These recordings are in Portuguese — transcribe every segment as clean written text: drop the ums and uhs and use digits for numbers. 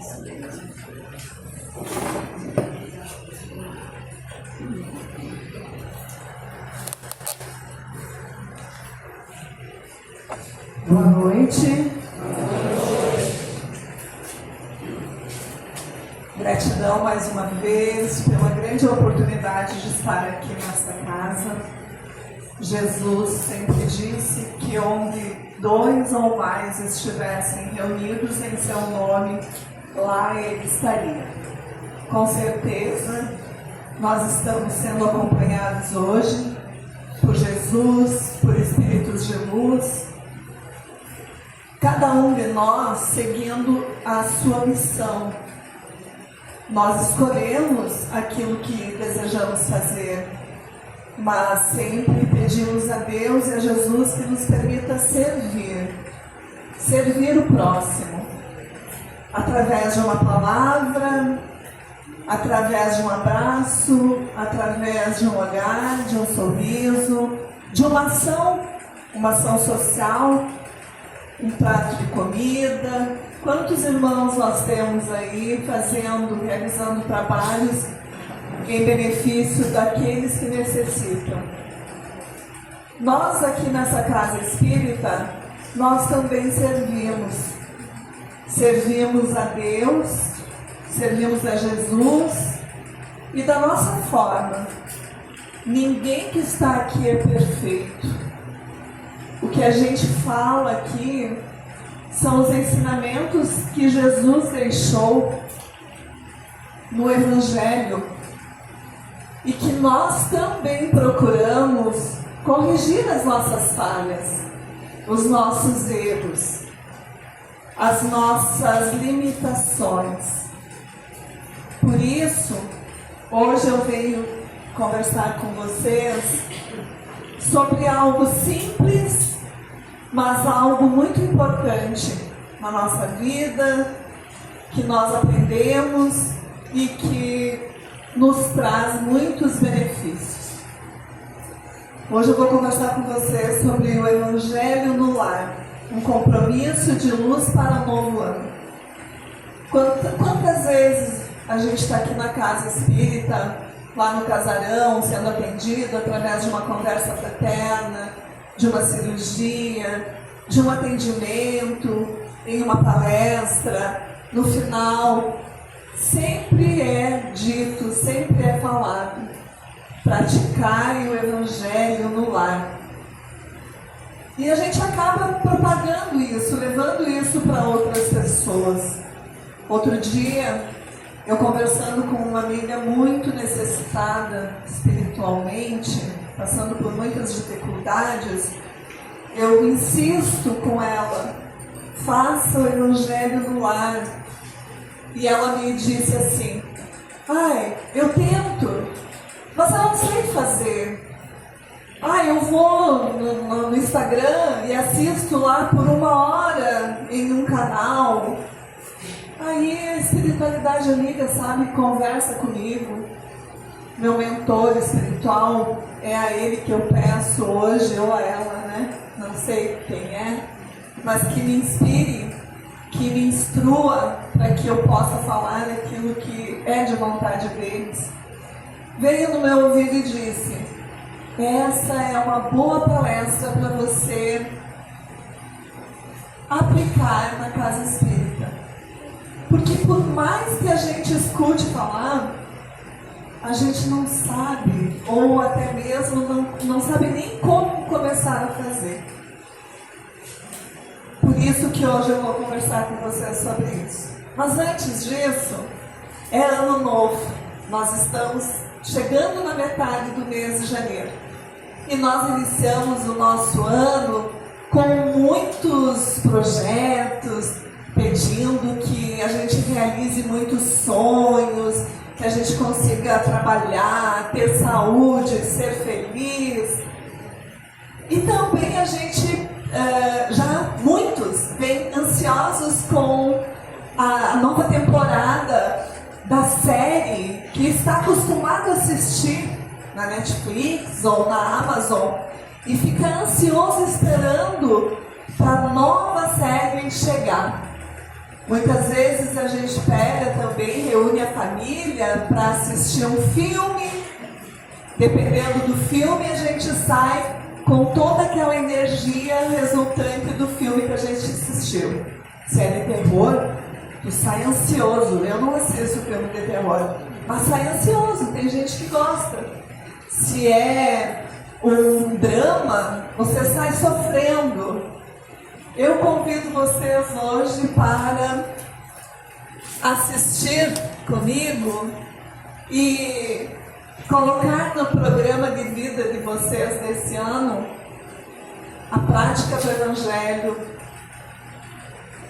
Boa noite. Gratidão mais uma vez pela grande oportunidade de estar aqui nesta casa. Jesus sempre disse que onde 2 ou mais estivessem reunidos em seu nome, lá ele estaria. Com certeza, nós estamos sendo acompanhados hoje por Jesus, por Espíritos de luz, cada um de nós seguindo a sua missão. Nós escolhemos aquilo que desejamos fazer, mas sempre pedimos a Deus e a Jesus que nos permita servir o próximo, através de uma palavra, através de um abraço, através de um olhar, de um sorriso, de uma ação social, um prato de comida. Quantos irmãos nós temos aí realizando trabalhos em benefício daqueles que necessitam? Nós aqui nessa casa espírita, nós também servimos a Deus, servimos a Jesus e da nossa forma. Ninguém que está aqui é perfeito. O que a gente fala aqui são os ensinamentos que Jesus deixou no Evangelho e que nós também procuramos corrigir as nossas falhas, os nossos erros, as nossas limitações. Por isso, hoje eu venho conversar com vocês sobre algo simples, mas algo muito importante na nossa vida, que nós aprendemos e que nos traz muitos benefícios. Hoje eu vou conversar com vocês sobre o Evangelho no Lar, um compromisso de luz para o novo ano. Quantas vezes a gente está aqui na casa espírita, lá no casarão, sendo atendido através de uma conversa fraterna, de uma cirurgia, de um atendimento, em uma palestra, no final, sempre é dito, sempre é falado: praticarem o Evangelho no lar. E a gente acaba propagando isso, levando isso para outras pessoas. Outro dia, eu conversando com uma amiga muito necessitada espiritualmente, passando por muitas dificuldades, eu insisto com ela: faça o Evangelho no lar. E ela me disse assim: eu tento, mas eu não sei fazer. Eu vou no Instagram e assisto lá por 1 hora em um canal. Aí a espiritualidade amiga, conversa comigo. Meu mentor espiritual, é a ele que eu peço hoje, ou a ela, né? Não sei quem é, mas que me inspire, que me instrua para que eu possa falar aquilo que é de vontade deles. Veio no meu ouvido e disse: essa é uma boa palestra para você aplicar na casa espírita. Porque por mais que a gente escute falar, a gente não sabe, ou até mesmo não sabe nem como começar a fazer. Por isso que hoje eu vou conversar com vocês sobre isso. Mas antes disso, é ano novo. Nós estamos chegando na metade do mês de janeiro. E nós iniciamos o nosso ano com muitos projetos, pedindo que a gente realize muitos sonhos, que a gente consiga trabalhar, ter saúde, ser feliz. E também a gente, muitos vêm ansiosos com a nova temporada da série que está acostumado a assistir na Netflix ou na Amazon e fica ansioso esperando para a nova série chegar. Muitas vezes a gente pega também, reúne a família para assistir um filme. Dependendo do filme, a gente sai com toda aquela energia resultante do filme que a gente assistiu. Se é de terror, tu sai ansioso. Eu não assisto filme de terror, mas sai ansioso, tem gente que gosta. Se é um drama, você sai sofrendo. Eu convido vocês hoje para assistir comigo e colocar no programa de vida de vocês desse ano a prática do Evangelho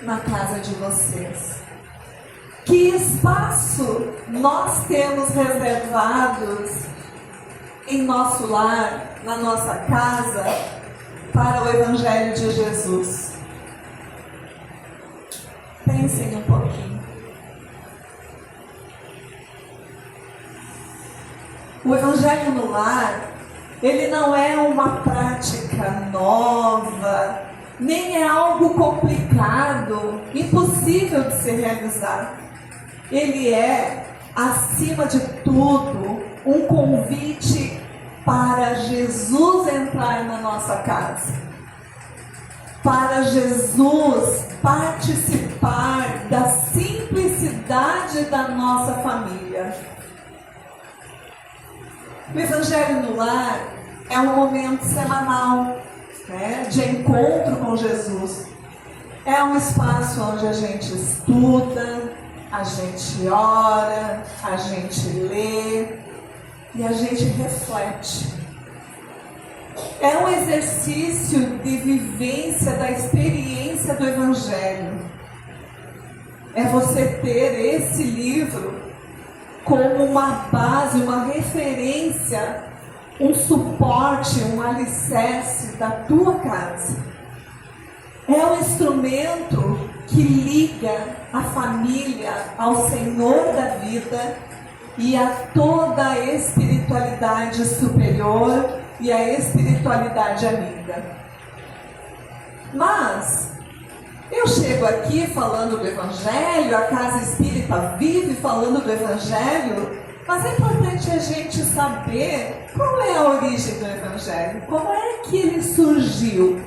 na casa de vocês. Que espaço nós temos reservados em nosso lar, na nossa casa, para o Evangelho de Jesus? Pensem um pouquinho. O Evangelho no lar, ele não é uma prática nova, nem é algo complicado, impossível de se realizar. Ele é, acima de tudo, um convite para Jesus entrar na nossa casa, para Jesus participar da simplicidade da nossa família. O Evangelho no lar é um momento semanal, né, de encontro com Jesus. É um espaço onde a gente estuda, a gente ora, a gente lê e a gente reflete. É um exercício de vivência da experiência do Evangelho. É você ter esse livro como uma base, uma referência, um suporte, um alicerce da tua casa. É um instrumento que liga a família ao Senhor da vida e a toda a espiritualidade superior e a espiritualidade amiga. Mas eu chego aqui falando do Evangelho, a Casa Espírita vive falando do Evangelho, mas é importante a gente saber qual é a origem do Evangelho, como é que ele surgiu.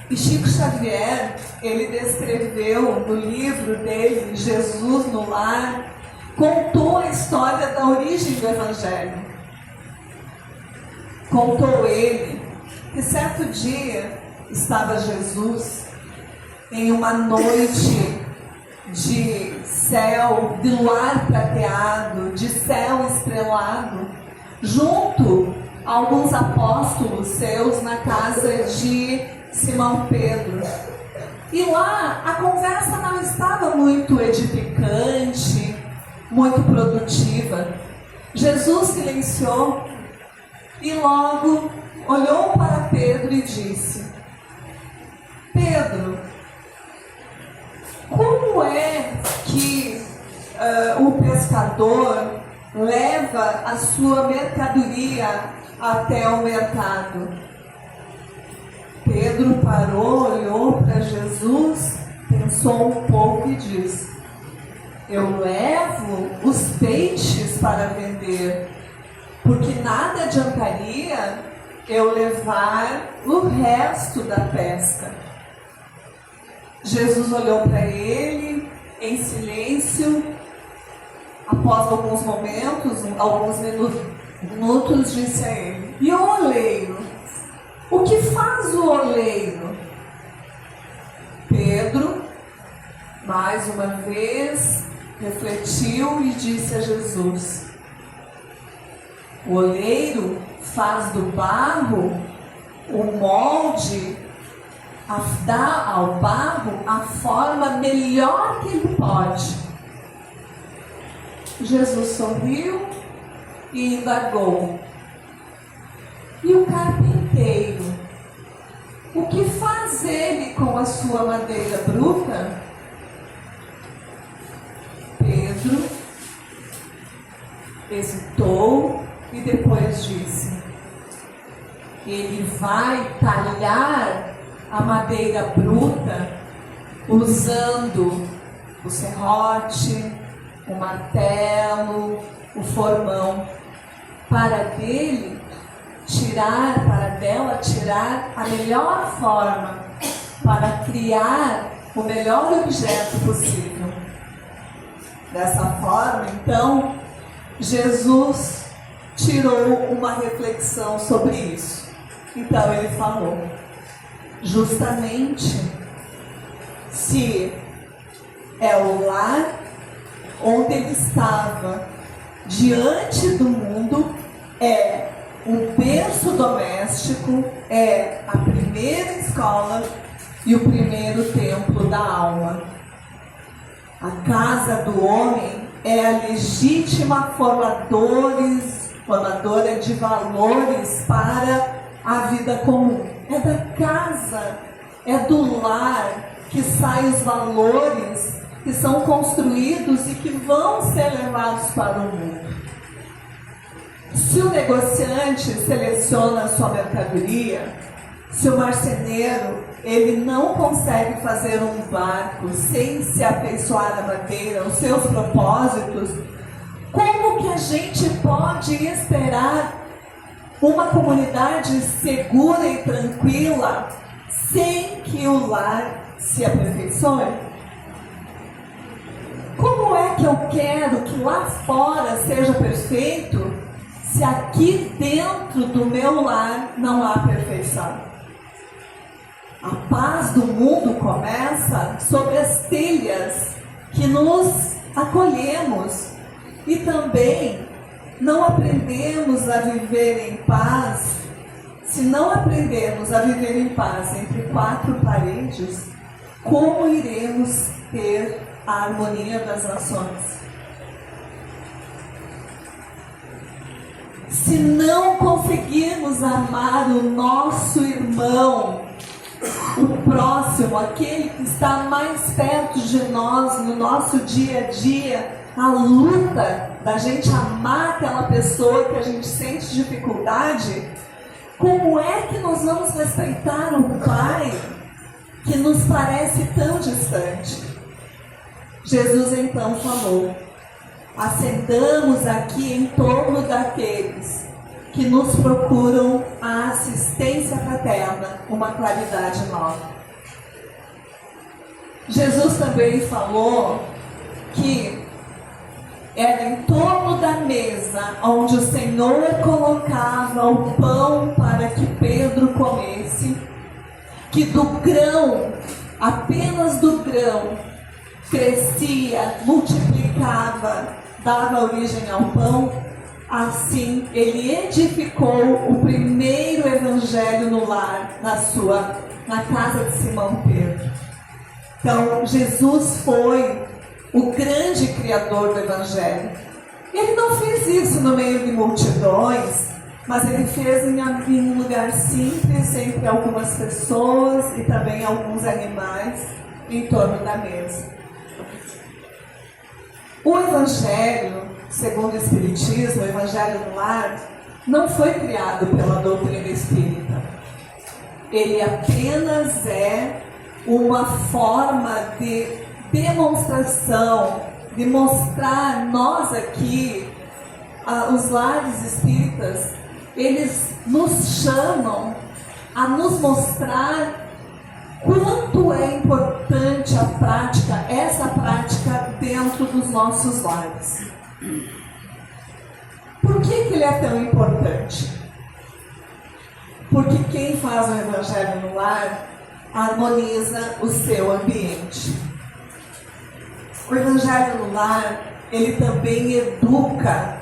E Chico Xavier, ele descreveu no livro dele, Jesus no Lar, contou a história da origem do Evangelho. Contou ele que certo dia estava Jesus em uma noite de céu, de luar prateado, de céu estrelado, junto a alguns apóstolos seus na casa de Simão Pedro. E lá a conversa não estava muito edificante, muito produtiva. Jesus silenciou e logo olhou para Pedro e disse: Pedro, como é que o pescador leva a sua mercadoria até o mercado? Pedro parou, olhou para Jesus, pensou um pouco e disse: eu levo os peixes para vender, porque nada adiantaria eu levar o resto da pesca. Jesus olhou para ele em silêncio. Após alguns momentos, alguns minutos, disse a ele: e o oleiro? O que faz o oleiro? Pedro, mais uma vez, refletiu e disse a Jesus: o oleiro faz do barro o molde, dá ao barro a forma melhor que ele pode. Jesus sorriu e indagou: e o carpinteiro? O que faz ele com a sua madeira bruta? Pedro hesitou e depois disse: ele vai talhar a madeira bruta usando o serrote, o martelo, o formão, para dela tirar a melhor forma, para criar o melhor objeto possível. Dessa forma, então, Jesus tirou uma reflexão sobre isso. Então ele falou, justamente se é o lar onde ele estava diante do mundo, é o berço doméstico, é a primeira escola e o primeiro templo da alma. A casa do homem é a legítima formadora de valores para a vida comum. É da casa, é do lar que saem os valores que são construídos e que vão ser levados para o mundo. Se o negociante seleciona a sua mercadoria, se o marceneiro ele não consegue fazer um barco sem se afeiçoar à madeira, aos seus propósitos, como que a gente pode esperar uma comunidade segura e tranquila sem que o lar se aperfeiçoe? Como é que eu quero que lá fora seja perfeito se aqui dentro do meu lar não há perfeição? A paz do mundo começa sobre as telhas que nos acolhemos e também não aprendemos a viver em paz. Se não aprendermos a viver em paz entre quatro paredes, como iremos ter a harmonia das nações? Se não conseguirmos amar o nosso irmão, o próximo, aquele que está mais perto de nós no nosso dia a dia, a luta da gente amar aquela pessoa que a gente sente dificuldade, como é que nós vamos respeitar um Pai que nos parece tão distante? Jesus então falou, acendamos aqui em torno daqueles que nos procuram a assistência fraterna, uma claridade nova. Jesus também falou que era em torno da mesa onde o Senhor colocava o pão para que Pedro comesse, que do grão, apenas do grão, crescia, multiplicava, dava origem ao pão. Assim, ele edificou o primeiro evangelho no lar, na casa de Simão Pedro. Então, Jesus foi o grande criador do evangelho. Ele não fez isso no meio de multidões, mas ele fez em um lugar simples, entre algumas pessoas e também alguns animais em torno da mesa. O evangelho, segundo o Espiritismo, o Evangelho no Lar, não foi criado pela doutrina espírita. Ele apenas é uma forma de demonstração, de mostrar nós aqui, os lares espíritas, eles nos chamam a nos mostrar quanto é importante a prática, essa prática dentro dos nossos lares. Por que ele é tão importante? Porque quem faz o evangelho no lar harmoniza o seu ambiente. O evangelho no lar, ele também educa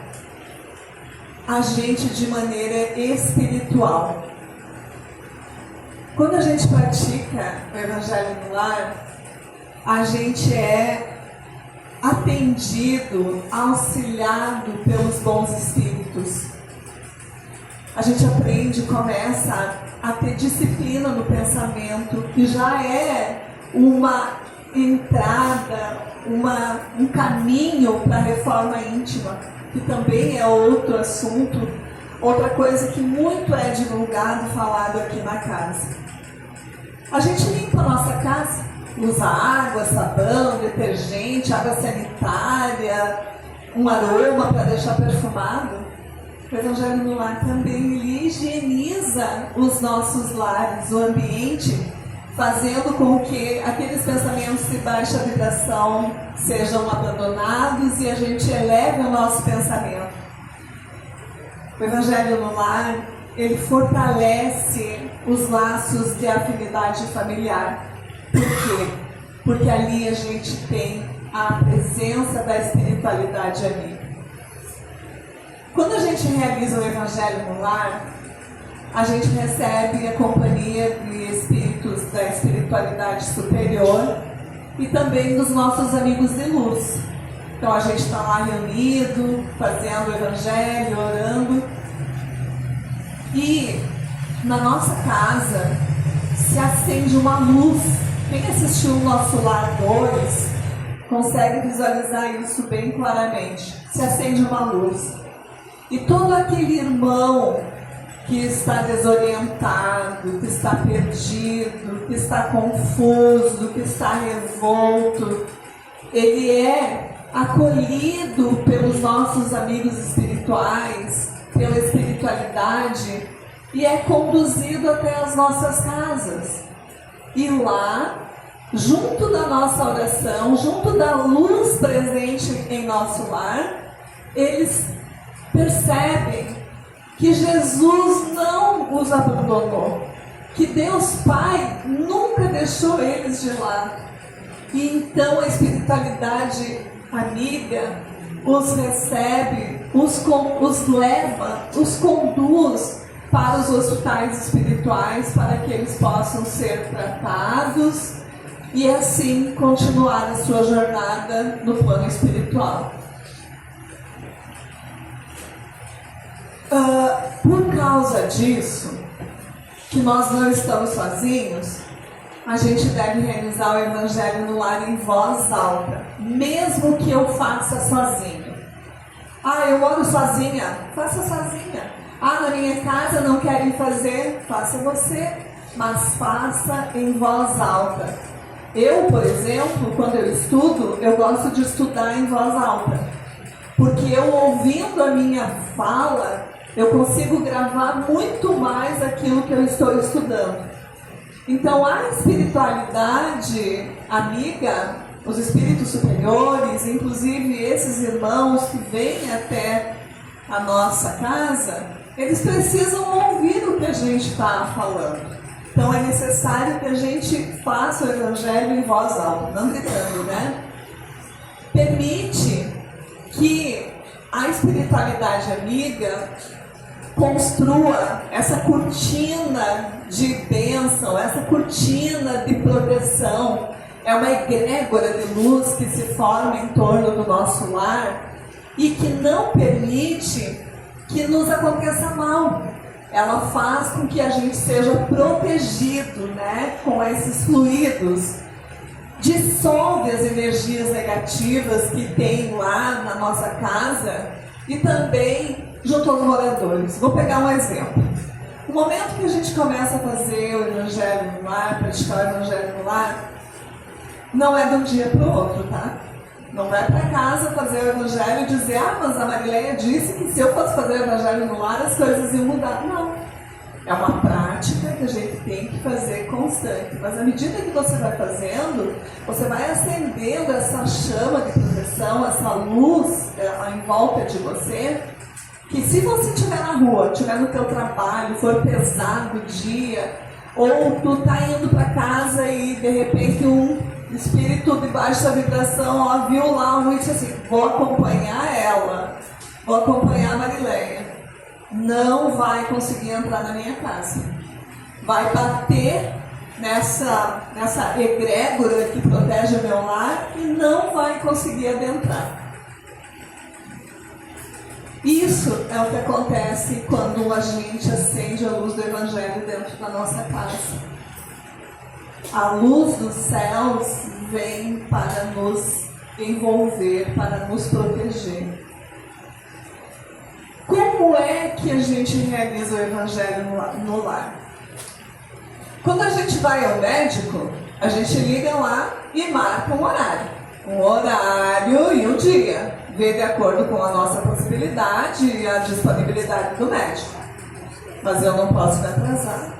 a gente de maneira espiritual. Quando a gente pratica o evangelho no lar, a gente é atendido, auxiliado pelos bons espíritos. A gente aprende, começa a ter disciplina no pensamento, que já é uma entrada, um caminho para a reforma íntima, que também é outro assunto, outra coisa que muito é divulgado, falado aqui na casa. A gente limpa a nossa casa, usa água, sabão, detergente, água sanitária, um aroma para deixar perfumado. O Evangelho no Lar também ele higieniza os nossos lares, o ambiente, fazendo com que aqueles pensamentos de baixa vibração sejam abandonados e a gente eleve o nosso pensamento. O Evangelho no Lar, ele fortalece os laços de afinidade familiar. Por quê? Porque ali a gente tem a presença da espiritualidade amiga. Quando a gente realiza o Evangelho no Lar, a gente recebe a companhia de espíritos da espiritualidade superior e também dos nossos amigos de luz. Então a gente está lá reunido, fazendo o Evangelho, orando. E na nossa casa se acende uma luz. Quem assistiu o Nosso Lar 2 consegue visualizar isso bem claramente. Se acende uma luz. E todo aquele irmão que está desorientado, que está perdido, que está confuso, que está revolto, ele é acolhido pelos nossos amigos espirituais, pela espiritualidade, e é conduzido até as nossas casas. E lá, junto da nossa oração, junto da luz presente em nosso lar, eles percebem que Jesus não os abandonou, que Deus Pai nunca deixou eles de lá. E então a espiritualidade amiga os recebe, os leva, os conduz para os hospitais espirituais para que eles possam ser tratados e assim continuar a sua jornada no plano espiritual. Por causa disso, que nós não estamos sozinhos, a gente deve realizar o Evangelho no Lar em voz alta, mesmo que eu faça sozinho. Eu oro sozinha, faça sozinha. Na minha casa não querem fazer, faça você, mas faça em voz alta. Eu, por exemplo, quando eu estudo, eu gosto de estudar em voz alta, porque eu ouvindo a minha fala, eu consigo gravar muito mais aquilo que eu estou estudando. Então a espiritualidade amiga, os espíritos superiores, inclusive esses irmãos que vêm até a nossa casa, eles precisam ouvir o que a gente está falando. Então é necessário que a gente faça o Evangelho em voz alta, não gritando, né? Permite que a espiritualidade amiga construa essa cortina de bênção, essa cortina de proteção. É uma egrégora de luz que se forma em torno do nosso lar e que não permite que nos aconteça mal. Ela faz com que a gente seja protegido, né, com esses fluidos. Dissolve as energias negativas que tem lá na nossa casa e também junto aos moradores. Vou pegar um exemplo. O momento que a gente começa a fazer o Evangelho no Lar, praticar o Evangelho no Lar, não é de um dia para o outro, tá? Não vai para casa fazer o Evangelho e dizer, mas a Marileia disse que se eu fosse fazer o Evangelho no Lar, as coisas iam mudar. Não. É uma prática que a gente tem que fazer constante. Mas à medida que você vai fazendo, você vai acendendo essa chama de proteção, essa luz em volta de você, que se você estiver na rua, estiver no teu trabalho, for pesado o dia, ou tu tá indo para casa e de repente um espírito de baixa vibração viu lá um e disse assim, vou acompanhar ela, vou acompanhar a Marileia, não vai conseguir entrar na minha casa, vai bater nessa egrégora que protege o meu lar e não vai conseguir adentrar. Isso é o que acontece quando a gente acende a luz do Evangelho dentro da nossa casa. A luz dos céus vem para nos envolver, para nos proteger. Como é que a gente realiza o Evangelho no lar? Quando a gente vai ao médico, A gente liga lá e marca um horário. Um horário e um dia. Vê de acordo com a nossa possibilidade e a disponibilidade do médico. Mas eu não posso me atrasar.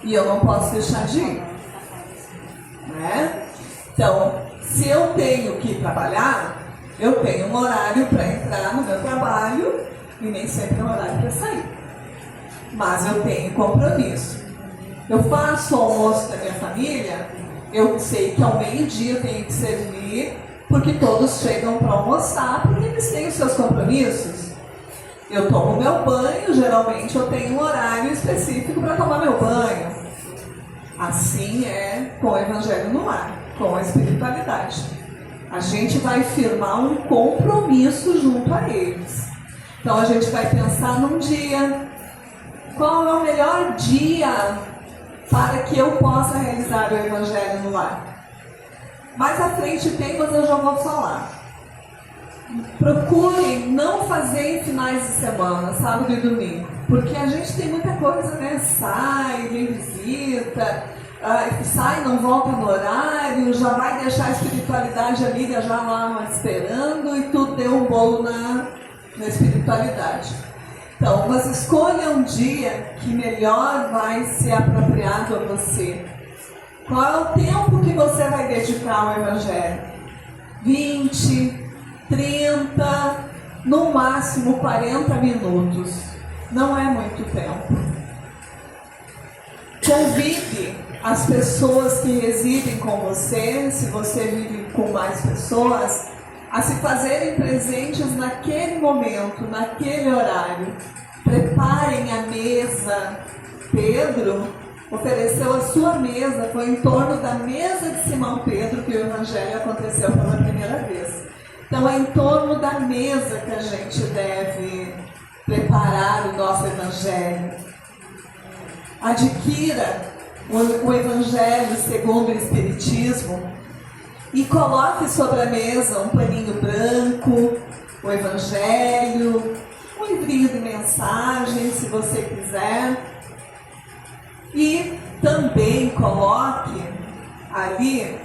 E eu não posso deixar de ir. Né? Então, se eu tenho que trabalhar, eu tenho um horário para entrar no meu trabalho e nem sempre é um horário para sair. Mas eu tenho compromisso. Eu faço o almoço da minha família, eu sei que ao meio-dia eu tenho que servir, porque todos chegam para almoçar, porque eles têm os seus compromissos. Eu tomo meu banho, geralmente eu tenho um horário específico para tomar meu banho. Assim é com o Evangelho no Lar, com a espiritualidade. A gente vai firmar um compromisso junto a eles. Então a gente vai pensar num dia. Qual é o melhor dia para que eu possa realizar o Evangelho no Lar? Mais à frente tem, mas eu já vou falar. Procurem não fazer em finais de semana, sábado e domingo. Porque a gente tem muita coisa, né? Sai, vem visita, sai, não volta no horário, já vai deixar a espiritualidade amiga já lá esperando e tudo deu um bolo na espiritualidade. Então, mas escolha um dia que melhor vai ser apropriado a você. Qual é o tempo que você vai dedicar ao Evangelho? 20, 30, no máximo 40 minutos. Não é muito tempo. Convide as pessoas que residem com você, se você vive com mais pessoas, a se fazerem presentes naquele momento, naquele horário. Preparem a mesa. Pedro ofereceu a sua mesa, foi em torno da mesa de Simão Pedro que o Evangelho aconteceu pela primeira vez. Então é em torno da mesa que a gente deve preparar o nosso Evangelho. Adquira o Evangelho segundo o Espiritismo e coloque sobre a mesa um paninho branco, o Evangelho, um livrinho de mensagens, se você quiser. E também coloque ali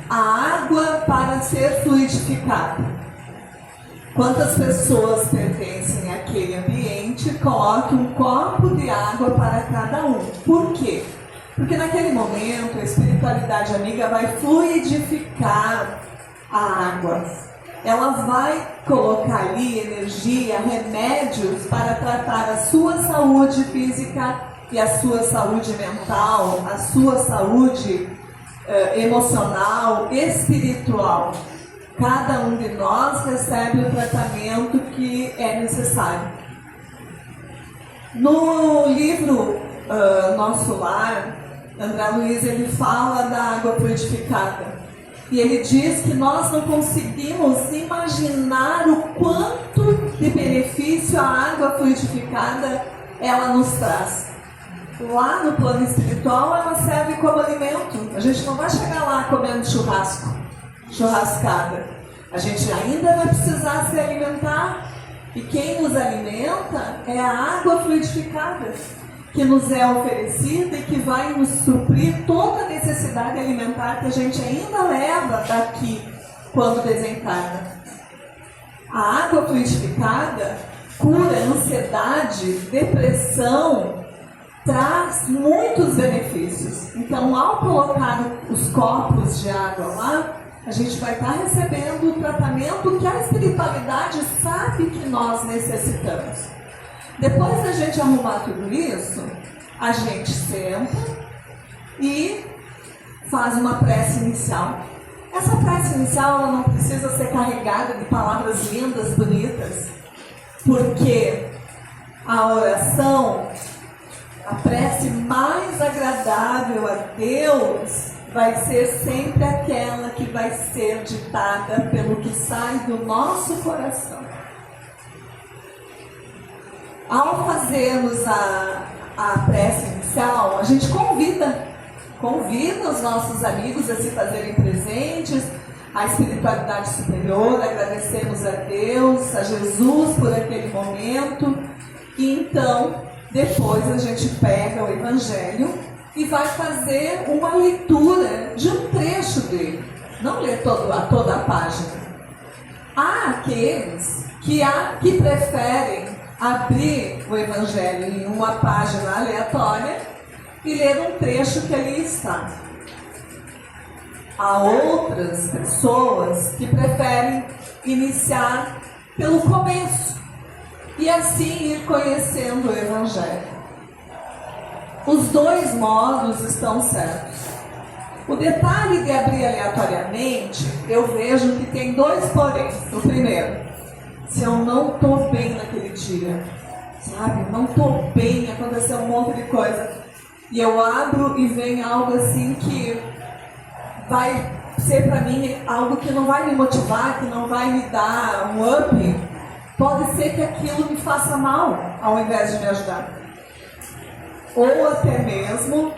a água para ser fluidificada. Quantas pessoas pertencem àquele ambiente, coloque um copo de água para cada um. Por quê? Porque naquele momento a espiritualidade amiga vai fluidificar a água. Ela vai colocar ali energia, remédios para tratar a sua saúde física e a sua saúde mental, a sua saúde emocional, espiritual. Cada um de nós recebe o tratamento que é necessário. No livro Nosso Lar, André Luiz ele fala da água fluidificada. E ele diz que nós não conseguimos imaginar o quanto de benefício a água fluidificada ela nos traz. Lá no plano espiritual ela serve como alimento. A gente não vai chegar lá comendo churrascada. A gente ainda vai precisar se alimentar. E quem nos alimenta é a água fluidificada, que nos é oferecida e que vai nos suprir toda a necessidade alimentar que a gente ainda leva daqui quando desencarna. A água fluidificada cura ansiedade, depressão, traz muitos benefícios. Então, ao colocar os copos de água lá, a gente vai estar recebendo o tratamento que a espiritualidade sabe que nós necessitamos. Depois da gente arrumar tudo isso, a gente senta e faz uma prece inicial. Essa prece inicial ela não precisa ser carregada de palavras lindas, bonitas, porque a oração, a prece mais agradável a Deus, vai ser sempre aquela que vai ser ditada pelo que sai do nosso coração. Ao fazermos a prece inicial, a gente convida os nossos amigos a se fazerem presentes, a espiritualidade superior, agradecemos a Deus, a Jesus por aquele momento, e então, depois a gente pega o Evangelho e vai fazer uma leitura de um trecho dele. Não ler toda a página. Há aqueles que preferem abrir o Evangelho em uma página aleatória e ler um trecho que ali está. Há outras pessoas que preferem iniciar pelo começo e assim ir conhecendo o Evangelho. Os dois modos estão certos. O detalhe de abrir aleatoriamente, eu vejo que tem dois poréns. O primeiro, se eu não estou bem naquele dia, sabe? Não estou bem, aconteceu um monte de coisa. E eu abro e vem algo assim que vai ser para mim algo que não vai me motivar, que não vai me dar um up. Pode ser que aquilo me faça mal, ao invés de me ajudar. Ou até mesmo,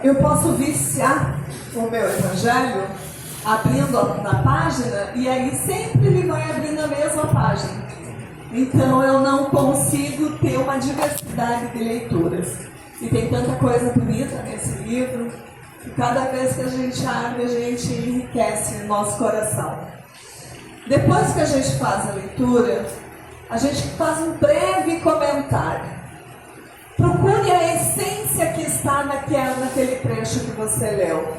eu posso viciar o meu Evangelho abrindo na página e aí sempre ele vai abrir na mesma página. Então eu não consigo ter uma diversidade de leituras. E tem tanta coisa bonita nesse livro que cada vez que a gente abre, a gente enriquece o nosso coração. Depois que a gente faz a leitura, a gente faz um breve comentário. Procure a essência que está naquele trecho que você leu.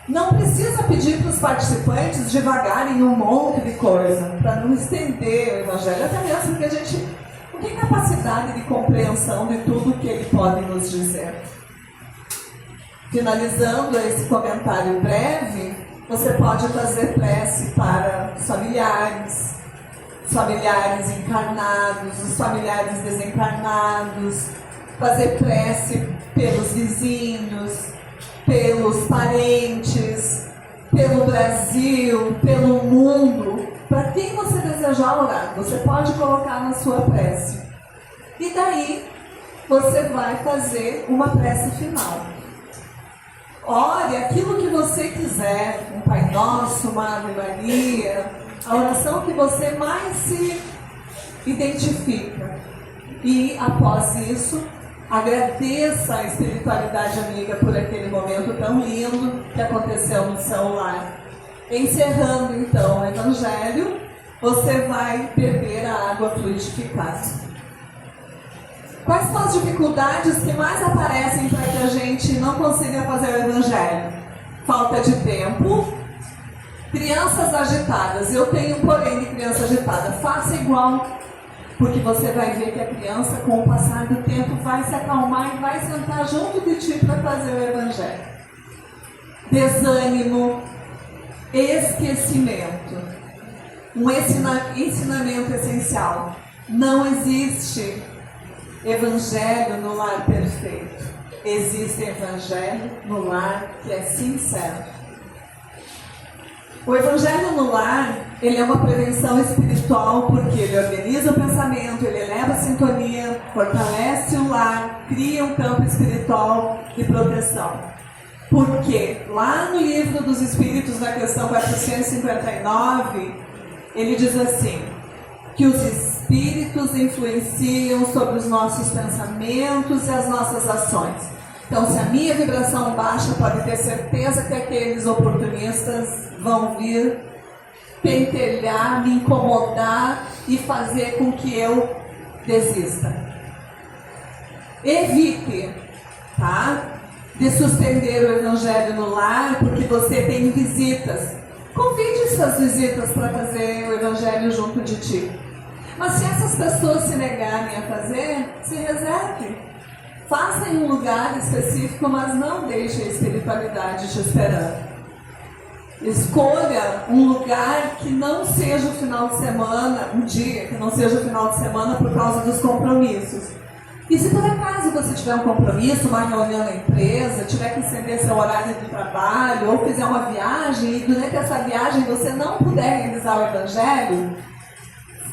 Não precisa pedir para os participantes devagarem um monte de coisa, para não estender o Evangelho, até mesmo porque a gente não tem capacidade de compreensão de tudo que ele pode nos dizer. Finalizando esse comentário breve, você pode fazer prece para os familiares encarnados, os familiares desencarnados, fazer prece pelos vizinhos, pelos parentes, pelo Brasil, pelo mundo. Para quem você desejar orar, você pode colocar na sua prece. E daí, você vai fazer uma prece final. Ore aquilo que você quiser, um Pai Nosso, uma Ave Maria, a oração que você mais se identifica. E, após isso, agradeça a espiritualidade amiga por aquele momento tão lindo que aconteceu no seu lar. Encerrando, então, o Evangelho, você vai beber a água fluidificada. Quais são as dificuldades que mais aparecem para que a gente não consiga fazer o Evangelho? Falta de tempo, crianças agitadas. Eu tenho um porém de criança agitada. Faça igual, porque você vai ver que a criança, com o passar do tempo, vai se acalmar e vai sentar junto de ti para fazer o Evangelho. Desânimo, esquecimento. Um ensinamento essencial. Não existe Evangelho no lar perfeito. Existe Evangelho no lar que é sincero. O Evangelho no lar, ele é uma prevenção espiritual porque ele organiza o pensamento, ele eleva a sintonia, fortalece o lar, cria um campo espiritual de proteção. Porque lá no Livro dos Espíritos, na questão 459, ele diz assim, que os espíritos influenciam sobre os nossos pensamentos e as nossas ações. Então, se a minha vibração baixa, pode ter certeza que aqueles oportunistas vão vir pentelhar, me incomodar e fazer com que eu desista. Evite, tá? De suspender o Evangelho no lar, porque você tem visitas. Convide essas visitas para fazer o Evangelho junto de ti. Mas se essas pessoas se negarem a fazer, se reserve. Faça em um lugar específico, mas não deixe a espiritualidade te esperando. Escolha um lugar que não seja o final de semana, um dia que não seja o final de semana por causa dos compromissos. E se por acaso você tiver um compromisso, uma reunião na empresa, tiver que estender seu horário de trabalho, ou fizer uma viagem, e durante essa viagem você não puder realizar o Evangelho,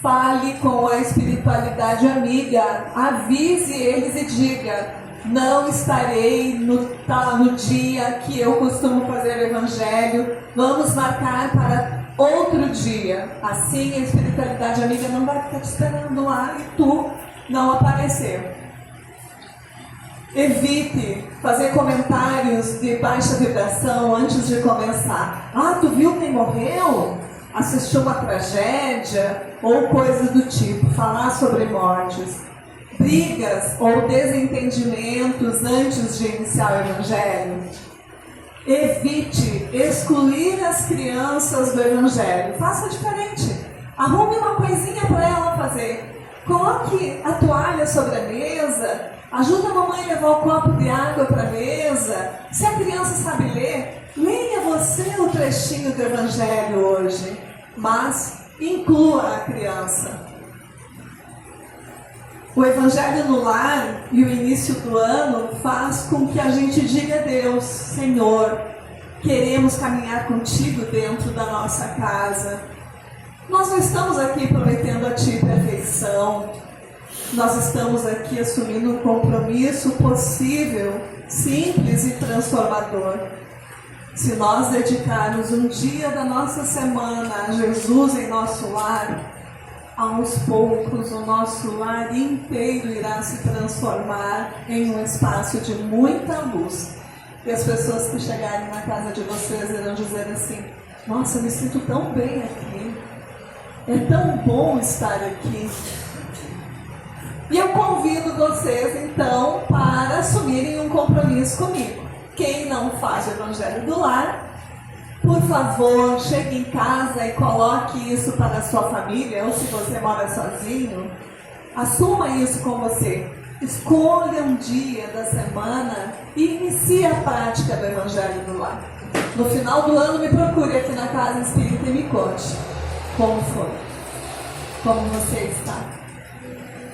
fale com a espiritualidade amiga, avise eles e diga, não estarei no dia que eu costumo fazer o Evangelho, vamos marcar para outro dia. Assim a espiritualidade amiga não vai ficar te esperando lá e tu não aparecer. Evite fazer comentários de baixa vibração antes de começar. Ah, tu viu quem morreu? Assistiu uma tragédia? Ou coisa do tipo. Falar sobre mortes. Brigas ou desentendimentos antes de iniciar o Evangelho. Evite excluir as crianças do Evangelho. Faça diferente. Arrume uma coisinha para ela fazer. Coloque a toalha sobre a mesa. Ajuda a mamãe a levar o copo de água para a mesa. Se a criança sabe ler, leia você o trechinho do Evangelho hoje. Mas inclua a criança. O Evangelho no lar e o início do ano faz com que a gente diga a Deus: Senhor, queremos caminhar contigo dentro da nossa casa. Nós não estamos aqui prometendo a Ti perfeição. Nós estamos aqui assumindo um compromisso possível, simples e transformador. Se nós dedicarmos um dia da nossa semana a Jesus em nosso lar, aos poucos o nosso lar inteiro irá se transformar em um espaço de muita luz. E as pessoas que chegarem na casa de vocês irão dizer assim: nossa, eu me sinto tão bem aqui. É tão bom estar aqui. E eu convido vocês, então, para assumirem um compromisso comigo. Quem não faz o Evangelho do Lar, por favor, chegue em casa e coloque isso para a sua família, ou se você mora sozinho, assuma isso com você. Escolha um dia da semana e inicie a prática do Evangelho do Lar. No final do ano, me procure aqui na Casa Espírita e me conte como foi, como você está,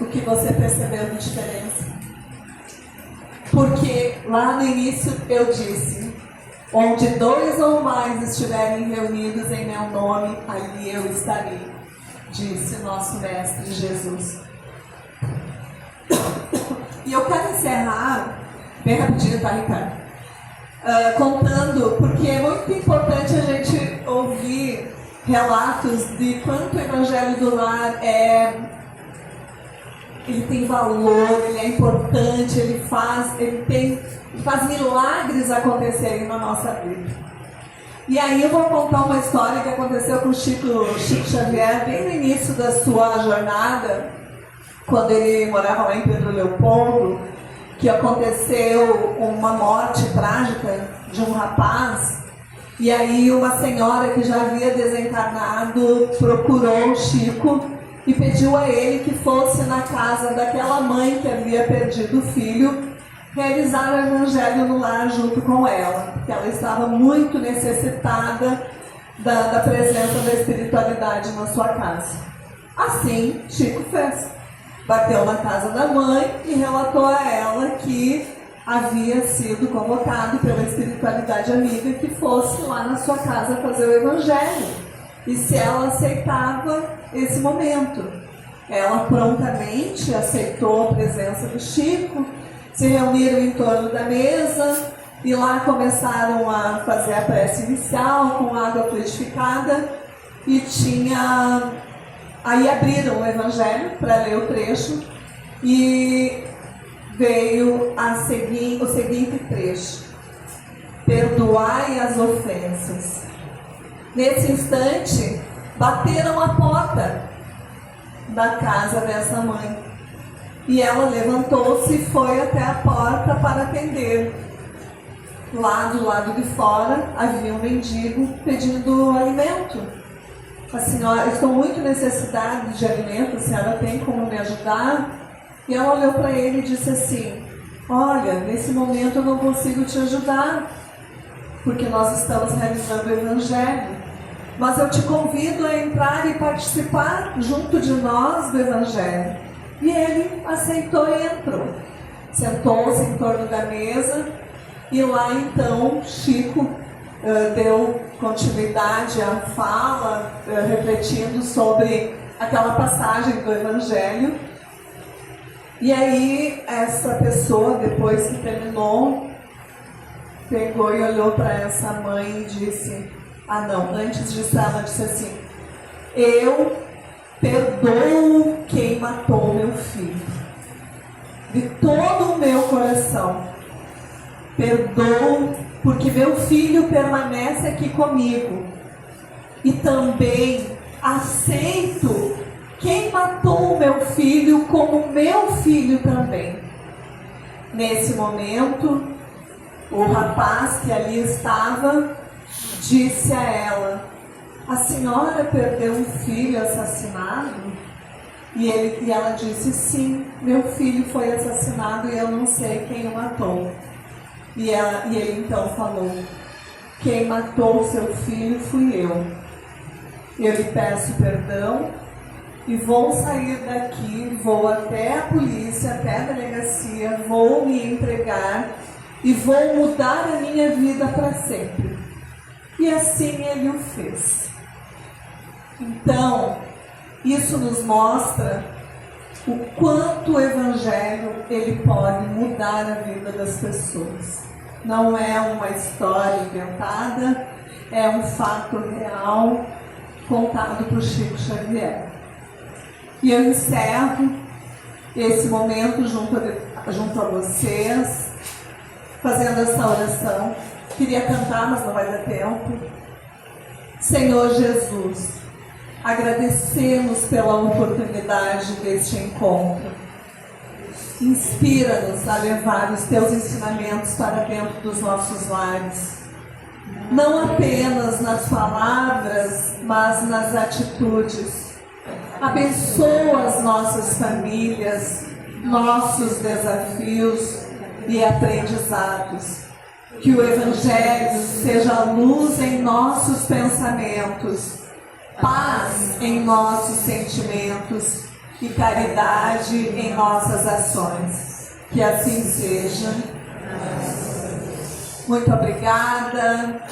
o que você percebeu de diferença. Porque lá no início eu disse: onde 2 ou mais estiverem reunidos em meu nome, ali eu estarei, disse nosso Mestre Jesus. E eu quero encerrar bem rapidinho, tá, Ricardo? Contando, porque é muito importante a gente ouvir relatos de quanto o Evangelho do Lar ele tem valor, ele é importante, ele faz milagres acontecerem na nossa vida. E aí eu vou contar uma história que aconteceu com o Chico Xavier bem no início da sua jornada, quando ele morava lá em Pedro Leopoldo, que aconteceu uma morte trágica de um rapaz. E aí uma senhora que já havia desencarnado procurou o Chico e pediu a ele que fosse na casa daquela mãe que havia perdido o filho, realizar o Evangelho no lar junto com ela, porque ela estava muito necessitada da presença da espiritualidade na sua casa. Assim, Chico fez. Bateu na casa da mãe e relatou a ela que havia sido convocado pela espiritualidade amiga que fosse lá na sua casa fazer o Evangelho. E se ela aceitava esse momento. Ela prontamente aceitou a presença do Chico, se reuniram em torno da mesa e lá começaram a fazer a prece inicial com água fluidificada e aí abriram o Evangelho para ler o trecho e veio o seguinte trecho: perdoai as ofensas. Nesse instante, bateram a porta da casa dessa mãe. E ela levantou-se e foi até a porta para atender. Lá do lado de fora havia um mendigo pedindo alimento. A senhora: estou muito necessitada de alimento, a senhora tem como me ajudar? E ela olhou para ele e disse assim: olha, nesse momento eu não consigo te ajudar, porque nós estamos realizando o Evangelho. Mas eu te convido a entrar e participar junto de nós do Evangelho. E ele aceitou e entrou. Sentou-se em torno da mesa e lá então Chico deu continuidade à fala, refletindo sobre aquela passagem do Evangelho. E aí essa pessoa, depois que terminou, pegou e olhou para essa mãe e disse: antes disso ela disse assim: eu perdoo quem matou meu filho. de todo o meu coração. Perdoo, porque meu filho permanece aqui comigo. E também aceito quem matou o meu filho como meu filho também. Nesse momento, o rapaz que ali estava disse a ela: a senhora perdeu um filho assassinado? E ela disse: sim, meu filho foi assassinado e eu não sei quem o matou. E ele então falou: quem matou seu filho fui eu. Eu lhe peço perdão e vou sair daqui, vou até a polícia, até a delegacia, vou me entregar e vou mudar a minha vida para sempre. E assim ele o fez. Então, isso nos mostra o quanto o Evangelho ele pode mudar a vida das pessoas. Não é uma história inventada, é um fato real contado por Chico Xavier. E eu encerro esse momento junto a vocês, fazendo essa oração. Queria cantar, mas não vai dar tempo. Senhor Jesus, agradecemos pela oportunidade deste encontro. Inspira-nos a levar os teus ensinamentos para dentro dos nossos lares. Não apenas nas palavras, mas nas atitudes. Abençoa as nossas famílias, nossos desafios e aprendizados. Que o Evangelho seja luz em nossos pensamentos, paz em nossos sentimentos e caridade em nossas ações. Que assim seja. Muito obrigada.